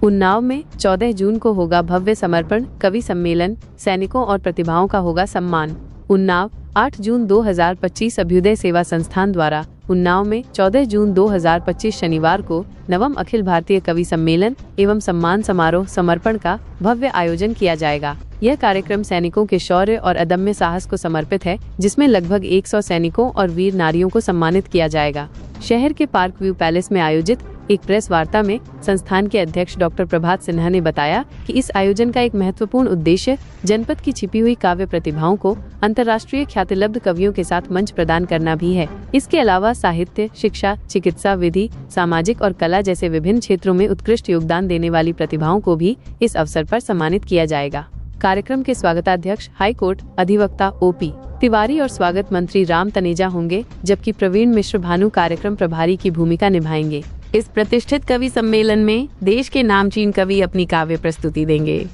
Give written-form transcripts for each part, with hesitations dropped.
उन्नाव में 14 जून को होगा भव्य समर्पण कवि सम्मेलन, सैनिकों और प्रतिभाओं का होगा सम्मान। उन्नाव 8 जून 2025 अभ्युदय सेवा संस्थान द्वारा उन्नाव में 14 जून 2025 शनिवार को नवम अखिल भारतीय कवि सम्मेलन एवं सम्मान समारोह समर्पण का भव्य आयोजन किया जाएगा। यह कार्यक्रम सैनिकों के शौर्य और अदम्य साहस को समर्पित है, जिसमें लगभग 100 सैनिकों और वीर नारियों को सम्मानित किया जाएगा। शहर के पार्क व्यू पैलेस में आयोजित एक प्रेस वार्ता में संस्थान के अध्यक्ष डॉक्टर प्रभात सिन्हा ने बताया कि इस आयोजन का एक महत्वपूर्ण उद्देश्य जनपद की छिपी हुई काव्य प्रतिभाओं को अंतर्राष्ट्रीय ख्यातिलब्ध कवियों के साथ मंच प्रदान करना भी है। इसके अलावा साहित्य, शिक्षा, चिकित्सा, विधि, सामाजिक और कला जैसे विभिन्न क्षेत्रों में उत्कृष्ट योगदान देने वाली प्रतिभाओं को भी इस अवसर पर सम्मानित किया जाएगा। कार्यक्रम के स्वागताध्यक्ष हाई कोर्ट अधिवक्ता OP तिवारी और स्वागत मंत्री राम तनेजा होंगे, जबकि प्रवीण मिश्र भानु कार्यक्रम प्रभारी की भूमिका निभाएंगे। इस प्रतिष्ठित कवि सम्मेलन में देश के नामचीन कवि अपनी काव्य प्रस्तुति देंगे।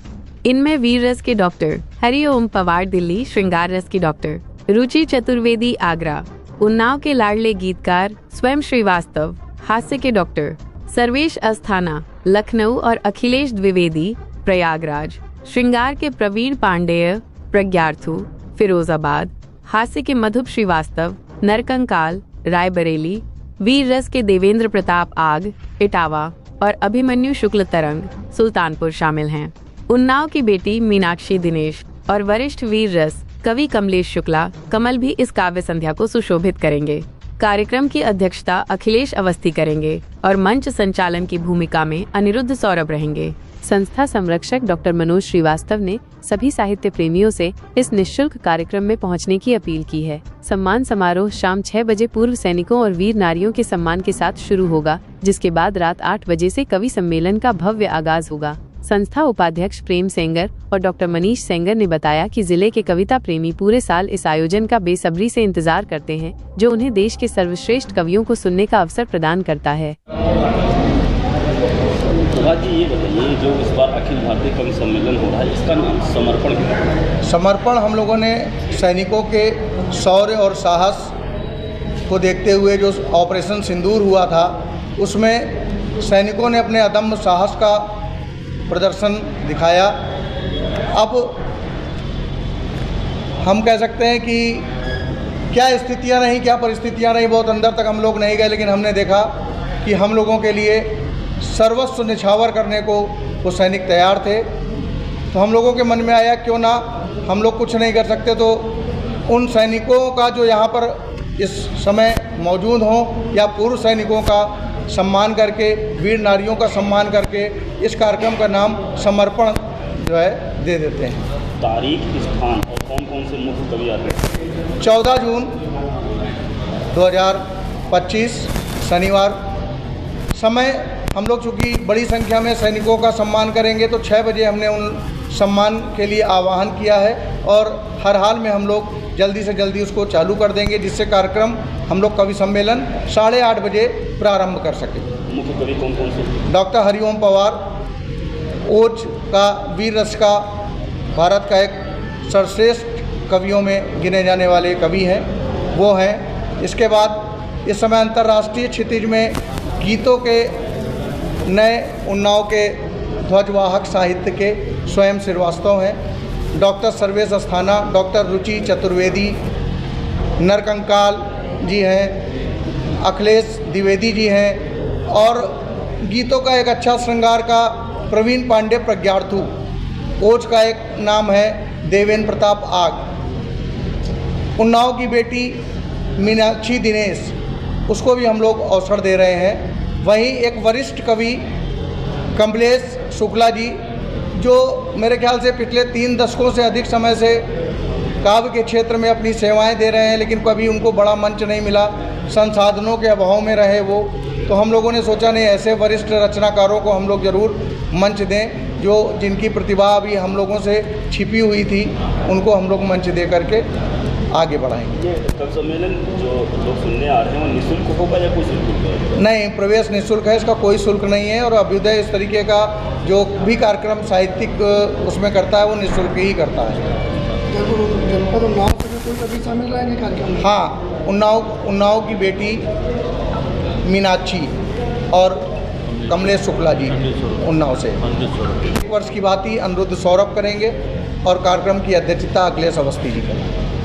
इनमें वीर रस के डॉक्टर हरिओम पवार दिल्ली, श्रृंगार रस की डॉक्टर रुचि चतुर्वेदी आगरा, उन्नाव के लाडले गीतकार स्वयं श्रीवास्तव, हास्य के डॉक्टर सर्वेश अस्थाना लखनऊ और अखिलेश द्विवेदी प्रयागराज, श्रृंगार के प्रवीण पांडेय प्रज्ञार्थु फिरोजाबाद, हास्य के मधुप श्रीवास्तव नरकंकाल रायबरेली, वीर रस के देवेंद्र प्रताप आग इटावा और अभिमन्यु शुक्ल तरंग सुल्तानपुर शामिल हैं। उन्नाव की बेटी मीनाक्षी दिनेश और वरिष्ठ वीर रस कवि कमलेश शुक्ला कमल भी इस काव्य संध्या को सुशोभित करेंगे। कार्यक्रम की अध्यक्षता अखिलेश अवस्थी करेंगे और मंच संचालन की भूमिका में अनिरुद्ध सौरभ रहेंगे। संस्था संरक्षक डॉक्टर मनोज श्रीवास्तव ने सभी साहित्य प्रेमियों से इस निःशुल्क कार्यक्रम में पहुंचने की अपील की है। सम्मान समारोह शाम 6 बजे पूर्व सैनिकों और वीर नारियों के सम्मान के साथ शुरू होगा, जिसके बाद रात 8 बजे से कवि सम्मेलन का भव्य आगाज होगा। संस्था उपाध्यक्ष प्रेम सेंगर और डॉक्टर मनीष सेंगर ने बताया कि जिले के कविता प्रेमी पूरे साल इस आयोजन का बेसब्री से इंतजार करते हैं, जो उन्हें देश के सर्वश्रेष्ठ कवियों को सुनने का अवसर प्रदान करता है। जी ये बताइए, जो इस बार अखिल भारतीय कवि सम्मेलन हो रहा है, इसका नाम समर्पण है। समर्पण हम लोगों ने सैनिकों के शौर्य और साहस को देखते हुए जो ऑपरेशन सिंदूर हुआ था, उसमें सैनिकों ने अपने अदम्य साहस का प्रदर्शन दिखाया। अब हम कह सकते हैं कि क्या स्थितियां रहीं, क्या परिस्थितियां रहीं, बहुत अंदर तक हम लोग नहीं गए, लेकिन हमने देखा कि हम लोगों के लिए सर्वस्व निछावर करने को वो सैनिक तैयार थे। तो हम लोगों के मन में आया क्यों ना हम लोग कुछ नहीं कर सकते, तो उन सैनिकों का जो यहाँ पर इस समय मौजूद हों या पूर्व सैनिकों का सम्मान करके, वीर नारियों का सम्मान करके इस कार्यक्रम का नाम समर्पण जो है दे देते हैं। तारीख, स्थान और कौन कौन से मुख्य कवि आते हैं? 14 जून 2025 शनिवार। समय हम लोग चूँकि बड़ी संख्या में सैनिकों का सम्मान करेंगे, तो 6 बजे हमने उन सम्मान के लिए आह्वान किया है और हर हाल में हम लोग जल्दी से जल्दी उसको चालू कर देंगे, जिससे कार्यक्रम हम लोग कवि सम्मेलन 8:30 बजे प्रारंभ कर सकें। मुख्य कवि कौन कौन से? डॉक्टर हरिओम पवार, ओज का वीर रस का भारत का एक सर्वश्रेष्ठ कवियों में गिने जाने वाले कवि हैं, वो हैं। इसके बाद इस समय अंतर्राष्ट्रीय क्षितिज में गीतों के नए उन्नाव के ध्वजवाहक साहित्य के स्वयं श्रीवास्तव हैं। डॉक्टर सर्वेश अस्थाना, डॉक्टर रुचि चतुर्वेदी नरकंकाल जी हैं, अखिलेश द्विवेदी जी हैं और गीतों का एक अच्छा श्रृंगार का प्रवीण पांडे प्रज्ञार्थु, ओज का एक नाम है देवेंद्र प्रताप आग। उन्नाव की बेटी मीनाक्षी दिनेश, उसको भी हम लोग अवसर दे रहे हैं। वहीं एक वरिष्ठ कवि कमलेश शुक्ला जी, जो मेरे ख्याल से पिछले 3 दशकों से अधिक समय से काव्य के क्षेत्र में अपनी सेवाएं दे रहे हैं, लेकिन कभी उनको बड़ा मंच नहीं मिला, संसाधनों के अभाव में रहे वो। तो हम लोगों ने सोचा नहीं, ऐसे वरिष्ठ रचनाकारों को हम लोग ज़रूर मंच दें, जो जिनकी प्रतिभा अभी हम लोगों से छिपी हुई थी, उनको हम लोग मंच दे करके आगे बढ़ाएंगे। ये कवि सम्मेलन जो लोग सुनने आ रहे हैं वो निःशुल्क होगा या कोई शुल्क होगा? नहीं, प्रवेश निःशुल्क है, इसका कोई शुल्क नहीं है। और अभ्युदय इस तरीके का जो भी कार्यक्रम साहित्यिक उसमें करता है वो निःशुल्क ही करता है। जनपद उन्नाव से कोई कवि शामिल रहेंगे कार्यक्रम में? हाँ, उन्नाव की बेटी मीनाक्षी और कमलेश शुक्ला जी उन्नाव से। 1 वर्ष की बात ही अनिरुद्ध सौरभ करेंगे और कार्यक्रम की अध्यक्षता अखिलेश अवस्थी जी करेंगे।